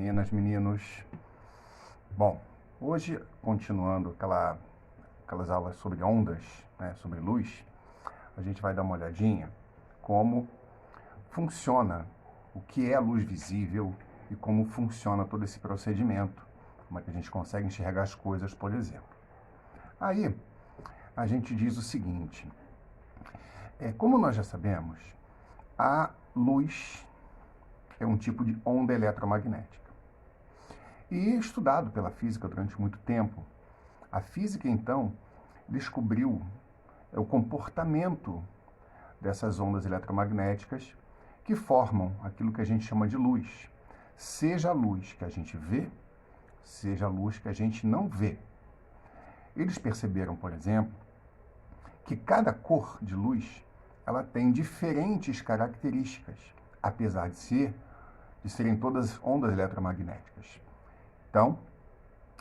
meninas, meninos. Bom, hoje, continuando aquelas aulas sobre ondas, né, sobre luz, a gente vai dar uma olhadinha como funciona, o que é a luz visível e como funciona todo esse procedimento, como é que a gente consegue enxergar as coisas, por exemplo. Aí, a gente diz o seguinte, como nós já sabemos, a luz é um tipo de onda eletromagnética. E estudado pela física durante muito tempo, a física, então, descobriu o comportamento dessas ondas eletromagnéticas que formam aquilo que a gente chama de luz. Seja a luz que a gente vê, seja a luz que a gente não vê. Eles perceberam, por exemplo, que cada cor de luz ela tem diferentes características, apesar de serem todas ondas eletromagnéticas. Então,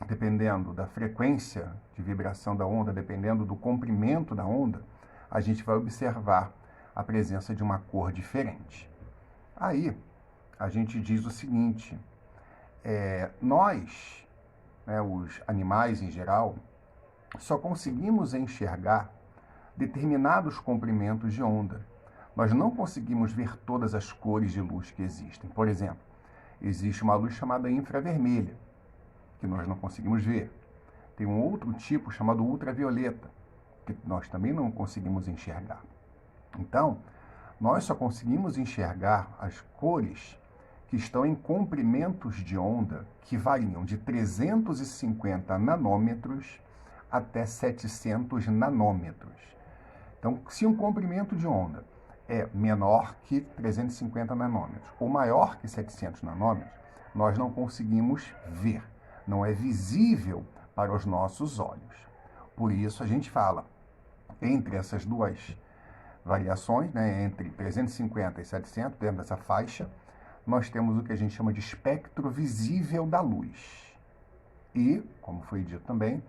dependendo da frequência de vibração da onda, dependendo do comprimento da onda, a gente vai observar a presença de uma cor diferente. Aí, a gente diz o seguinte, nós, né, os animais em geral, só conseguimos enxergar determinados comprimentos de onda. Nós não conseguimos ver todas as cores de luz que existem. Por exemplo, existe uma luz chamada infravermelha, que nós não conseguimos ver. Tem um outro tipo chamado ultravioleta, que nós também não conseguimos enxergar. Então, nós só conseguimos enxergar as cores que estão em comprimentos de onda que variam de 350 nanômetros até 700 nanômetros. Então, se um comprimento de onda é menor que 350 nanômetros ou maior que 700 nanômetros, nós não conseguimos ver. Não é visível para os nossos olhos. Por isso a gente fala, entre essas duas variações, né, entre 350 e 700, dentro dessa faixa, nós temos o que a gente chama de espectro visível da luz. E, como foi dito também,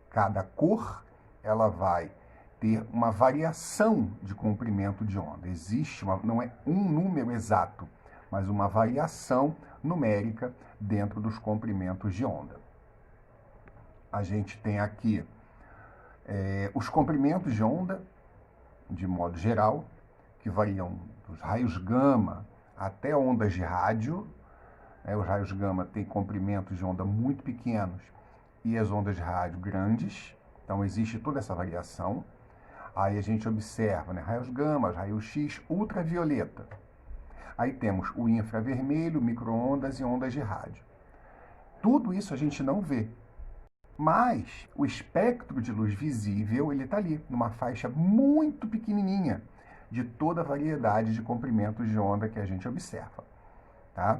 cada cor ela vai ter uma variação de comprimento de onda. Existe não é um número exato, mas uma variação numérica dentro dos comprimentos de onda. A gente tem aqui os comprimentos de onda, de modo geral, que variam dos raios gama até ondas de rádio. Os raios gama têm comprimentos de onda muito pequenos e as ondas de rádio grandes. Então existe toda essa variação. Aí a gente observa, né, raios gama, raios X, ultravioleta. Aí temos o infravermelho, micro-ondas e ondas de rádio. Tudo isso a gente não vê. Mas o espectro de luz visível, ele está ali, numa faixa muito pequenininha de toda a variedade de comprimentos de onda que a gente observa. Tá?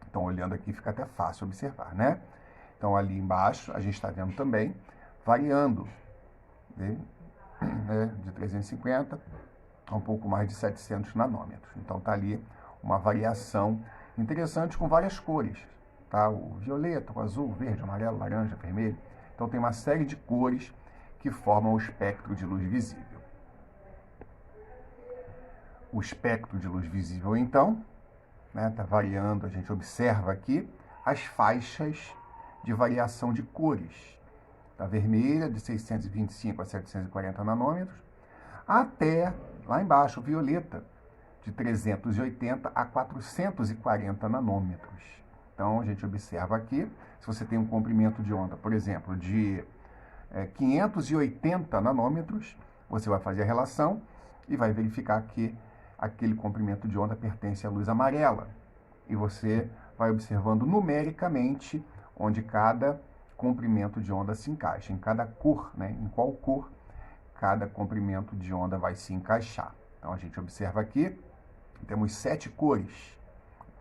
Então, olhando aqui, fica até fácil observar, né? Então, ali embaixo, a gente está vendo também, variando, né, de 350 a um pouco mais de 700 nanômetros. Então, está ali uma variação interessante com várias cores. Tá? O violeta, o azul, o verde, o amarelo, o laranja, o vermelho. Então, tem uma série de cores que formam o espectro de luz visível. O espectro de luz visível, então, está variando, a gente observa aqui as faixas de variação de cores. Da vermelha, de 625 a 740 nanômetros, até, lá embaixo, o violeta, de 380 a 440 nanômetros. Então, a gente observa aqui, se você tem um comprimento de onda, por exemplo, de 580 nanômetros, você vai fazer a relação e vai verificar que aquele comprimento de onda pertence à luz amarela. E você vai observando numericamente onde cada comprimento de onda se encaixa, em cada cor, né? Em qual cor cada comprimento de onda vai se encaixar. Então, a gente observa aqui, temos 7 cores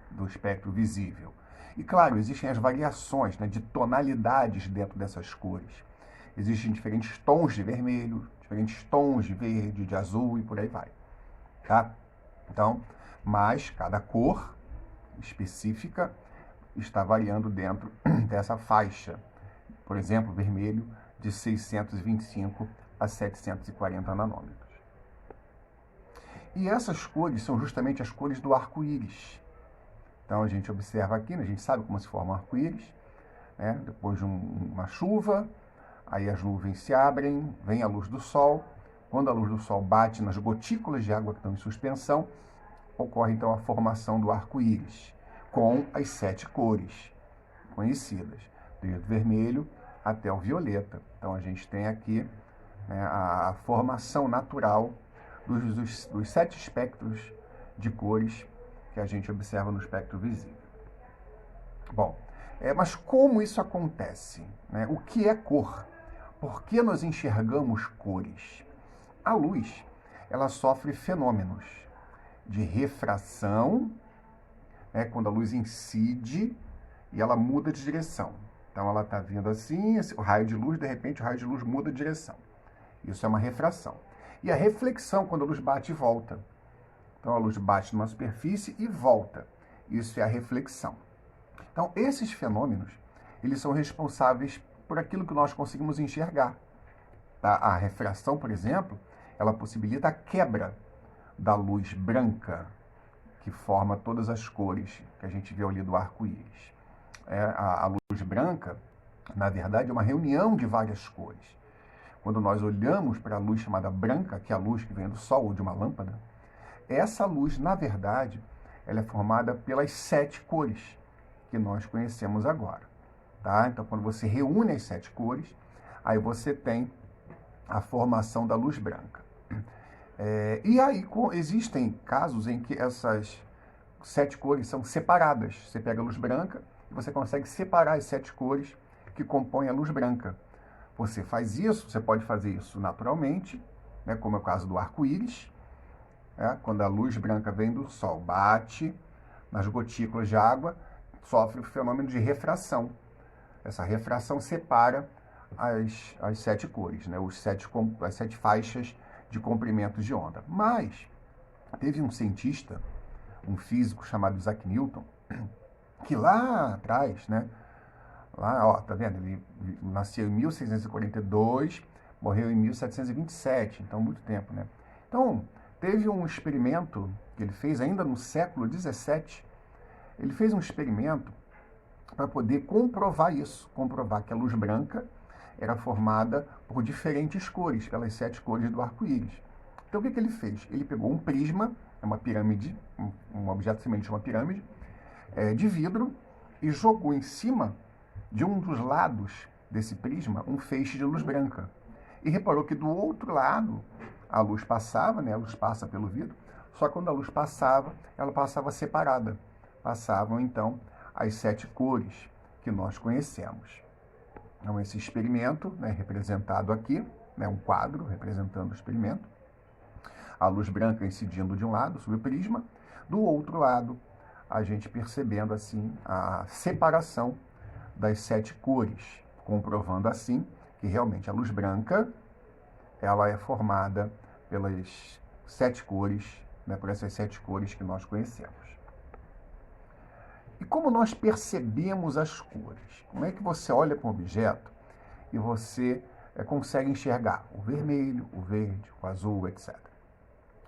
do espectro visível. E, claro, existem as variações, né, de tonalidades dentro dessas cores. Existem diferentes tons de vermelho, diferentes tons de verde, de azul e por aí vai. Tá? Então, mas cada cor específica está variando dentro dessa faixa. Por exemplo, vermelho de 625 a 740 nanômetros. E essas cores são justamente as cores do arco-íris. Então a gente observa aqui, né, a gente sabe como se forma um arco-íris, né, depois de uma chuva, aí as nuvens se abrem, vem a luz do sol. Quando a luz do sol bate nas gotículas de água que estão em suspensão, ocorre então a formação do arco-íris, com as 7 cores conhecidas, desde o vermelho até o violeta. Então a gente tem aqui, né, a formação natural dos 7 espectros de cores que a gente observa no espectro visível. Bom, mas como isso acontece, né? O que é cor? Por que nós enxergamos cores? A luz, ela sofre fenômenos de refração, né, quando a luz incide e ela muda de direção. Então ela está vindo assim, o raio de luz, de repente o raio de luz muda de direção. Isso é uma refração. E a reflexão, quando a luz bate e volta. Então a luz bate numa superfície e volta. Isso é a reflexão. Então esses fenômenos, eles são responsáveis por aquilo que nós conseguimos enxergar. Tá? A refração, por exemplo, ela possibilita a quebra da luz branca, que forma todas as cores que a gente vê ali do arco-íris. A luz branca, na verdade, é uma reunião de várias cores. Quando nós olhamos para a luz chamada branca, que é a luz que vem do sol ou de uma lâmpada, essa luz, na verdade, ela é formada pelas 7 cores que nós conhecemos agora. Tá? Então, quando você reúne as 7 cores, aí você tem a formação da luz branca. E aí existem casos em que essas 7 cores são separadas. Você pega a luz branca e você consegue separar as 7 cores que compõem a luz branca. Você faz isso, você pode fazer isso naturalmente, né, como é o caso do arco-íris, quando a luz branca vem do sol, bate nas gotículas de água, sofre o fenômeno de refração. Essa refração separa as 7 cores, né, as 7 faixas de comprimentos de onda. Mas teve um cientista, um físico chamado Isaac Newton, que lá atrás, né, lá, ó, tá vendo? Ele nasceu em 1642, morreu em 1727, então muito tempo, né? Então, teve um experimento que ele fez ainda no século 17. Ele fez um experimento para poder comprovar isso, comprovar que a luz branca era formada por diferentes cores, pelas 7 cores do arco-íris. Então o que ele fez? Ele pegou um prisma, uma pirâmide, um objeto semelhante a uma pirâmide, de vidro, e jogou em cima de um dos lados desse prisma um feixe de luz branca. E reparou que do outro lado a luz passava, né? A luz passa pelo vidro, só que quando a luz passava, ela passava separada. Passavam então as 7 cores que nós conhecemos. Então, esse experimento, né, representado aqui, né, um quadro representando o experimento, a luz branca incidindo de um lado sobre o prisma, do outro lado, a gente percebendo assim a separação das 7 cores, comprovando assim que realmente a luz branca ela é formada pelas 7 cores, né, por essas 7 cores que nós conhecemos. E como nós percebemos as cores? Como é que você olha para um objeto e você consegue enxergar o vermelho, o verde, o azul, etc.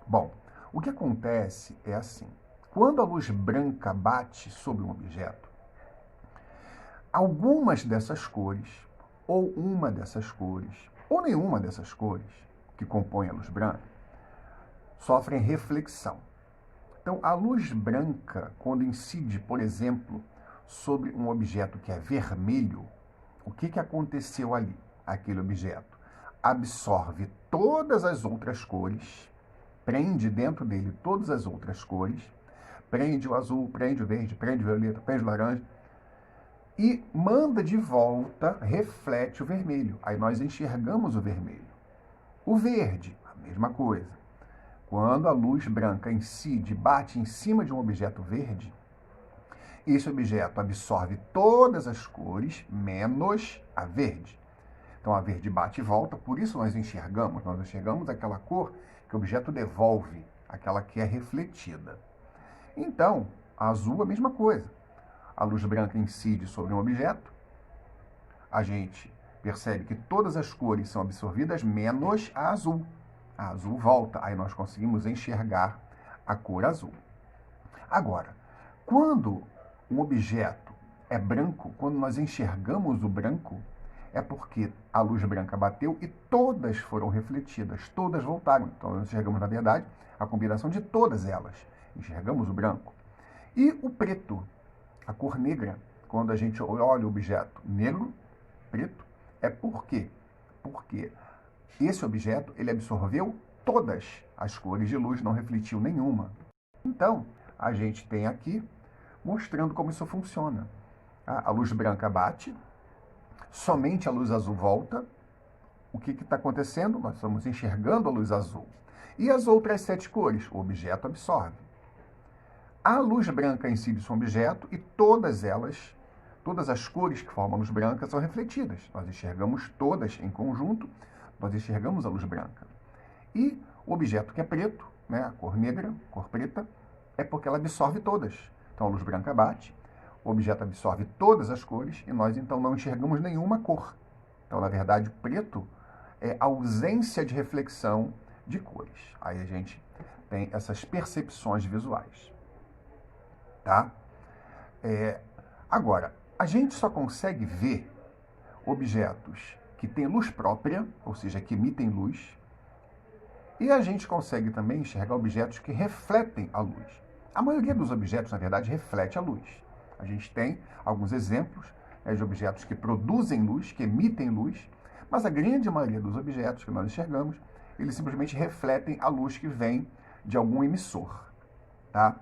Bom, o que acontece é assim. Quando a luz branca bate sobre um objeto, algumas dessas cores, ou uma dessas cores, ou nenhuma dessas cores que compõem a luz branca, sofrem reflexão. Então, a luz branca, quando incide, por exemplo, sobre um objeto que é vermelho, o que aconteceu ali? Aquele objeto absorve todas as outras cores, prende dentro dele todas as outras cores, prende o azul, prende o verde, prende o violeta, prende o laranja, e manda de volta, reflete o vermelho. Aí nós enxergamos o vermelho. O verde, a mesma coisa. Quando a luz branca incide, bate em cima de um objeto verde, esse objeto absorve todas as cores, menos a verde. Então a verde bate e volta, por isso nós enxergamos aquela cor que o objeto devolve, aquela que é refletida. Então, a azul a mesma coisa. A luz branca incide sobre um objeto, a gente percebe que todas as cores são absorvidas, menos a azul. A azul volta, aí nós conseguimos enxergar a cor azul. Agora, quando um objeto é branco, quando nós enxergamos o branco, é porque a luz branca bateu e todas foram refletidas, todas voltaram. Então nós enxergamos, na verdade, a combinação de todas elas. Enxergamos o branco. E o preto, a cor negra, quando a gente olha o objeto negro, preto, é por quê? Porque esse objeto ele absorveu todas as cores de luz, não refletiu nenhuma. Então, a gente tem aqui mostrando como isso funciona. A luz branca bate, somente a luz azul volta. O que está acontecendo? Nós estamos enxergando a luz azul. E as outras 7 cores? O objeto absorve. A luz branca incide sobre o objeto e todas as cores que formam a luz branca são refletidas. Nós enxergamos todas em conjunto, nós enxergamos a luz branca. E o objeto que é preto, né, a cor negra, cor preta, é porque ela absorve todas. Então a luz branca bate, o objeto absorve todas as cores e nós então não enxergamos nenhuma cor. Então, na verdade, o preto é ausência de reflexão de cores. Aí a gente tem essas percepções visuais. Tá? Agora, a gente só consegue ver objetos que têm luz própria, ou seja, que emitem luz, e a gente consegue também enxergar objetos que refletem a luz. A maioria dos objetos, na verdade, reflete a luz. A gente tem alguns exemplos de objetos que produzem luz, que emitem luz, mas a grande maioria dos objetos que nós enxergamos, eles simplesmente refletem a luz que vem de algum emissor. Tá?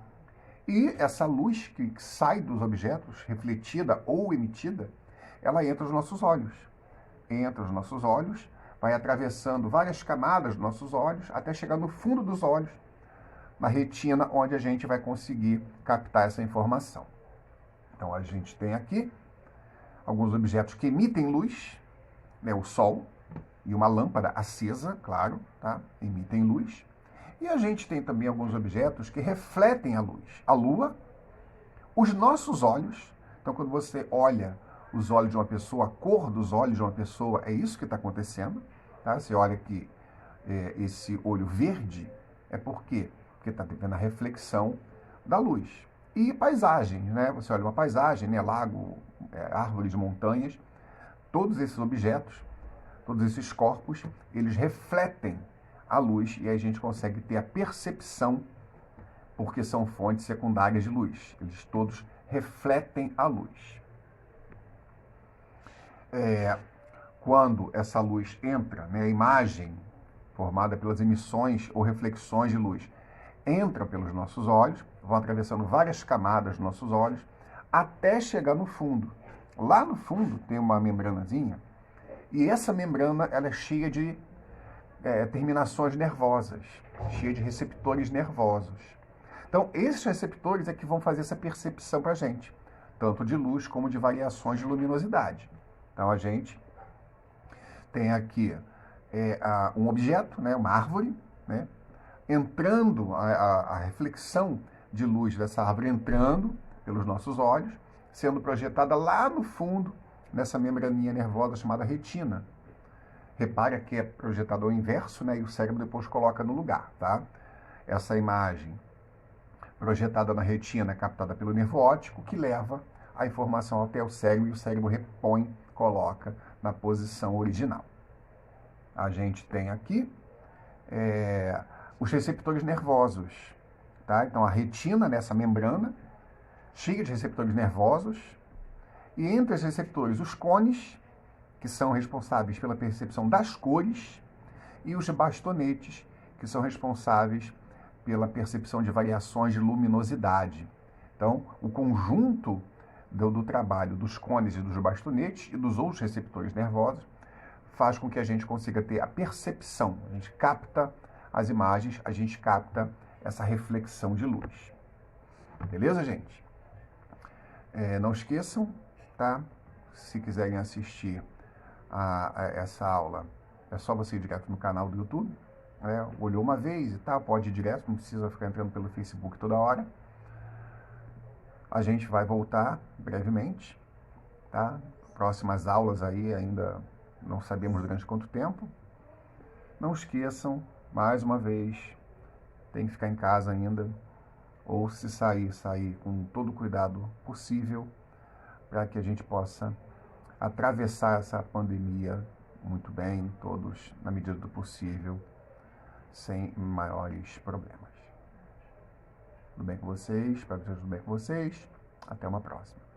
E essa luz que sai dos objetos, refletida ou emitida, ela entra nos nossos olhos. Entra nos nossos olhos, vai atravessando várias camadas dos nossos olhos, até chegar no fundo dos olhos, na retina, onde a gente vai conseguir captar essa informação. Então, a gente tem aqui alguns objetos que emitem luz, né, o Sol e uma lâmpada acesa, claro, tá? Emitem luz. E a gente tem também alguns objetos que refletem a luz. A Lua, os nossos olhos. Então, quando você olha os olhos de uma pessoa, a cor dos olhos de uma pessoa, é isso que está acontecendo. Tá? Você olha aqui, esse olho verde, é por quê? Porque está tendo a reflexão da luz. E paisagens, né? Você olha uma paisagem, né? Lago, árvores, montanhas, todos esses objetos, todos esses corpos, eles refletem a luz e aí a gente consegue ter a percepção, porque são fontes secundárias de luz. Eles todos refletem a luz. Quando essa luz entra, né, a imagem formada pelas emissões ou reflexões de luz entra pelos nossos olhos, vão atravessando várias camadas dos nossos olhos, até chegar no fundo. Lá no fundo tem uma membranazinha, e essa membrana ela é cheia de terminações nervosas, cheia de receptores nervosos. Então, esses receptores é que vão fazer essa percepção para a gente, tanto de luz como de variações de luminosidade. Então, a gente tem aqui um objeto, né, uma árvore, né, entrando, a reflexão de luz dessa árvore entrando pelos nossos olhos, sendo projetada lá no fundo, nessa membraninha nervosa chamada retina. Repare que é projetado ao inverso, né, e o cérebro depois coloca no lugar. Tá? Essa imagem projetada na retina é captada pelo nervo óptico, que leva a informação até o cérebro, e o cérebro repõe, coloca na posição original. A gente tem aqui os receptores nervosos. Tá? Então, a retina, nessa membrana, cheia de receptores nervosos, e entre os receptores, os cones, que são responsáveis pela percepção das cores, e os bastonetes, que são responsáveis pela percepção de variações de luminosidade. Então, o conjunto do trabalho dos cones e dos bastonetes e dos outros receptores nervosos faz com que a gente consiga ter a percepção. A gente capta as imagens, a gente capta essa reflexão de luz. Beleza, gente? Não esqueçam, tá? Se quiserem assistir a essa aula, é só você ir direto no canal do YouTube. Olhou uma vez e tal, pode ir direto, não precisa ficar entrando pelo Facebook toda hora. A gente vai voltar brevemente, tá? Próximas aulas aí ainda não sabemos durante quanto tempo. Não esqueçam, mais uma vez, tem que ficar em casa ainda. ou se sair com todo o cuidado possível para que a gente possa atravessar essa pandemia muito bem, todos, na medida do possível, sem maiores problemas. Tudo bem com vocês? Espero que esteja tudo bem com vocês. Até uma próxima.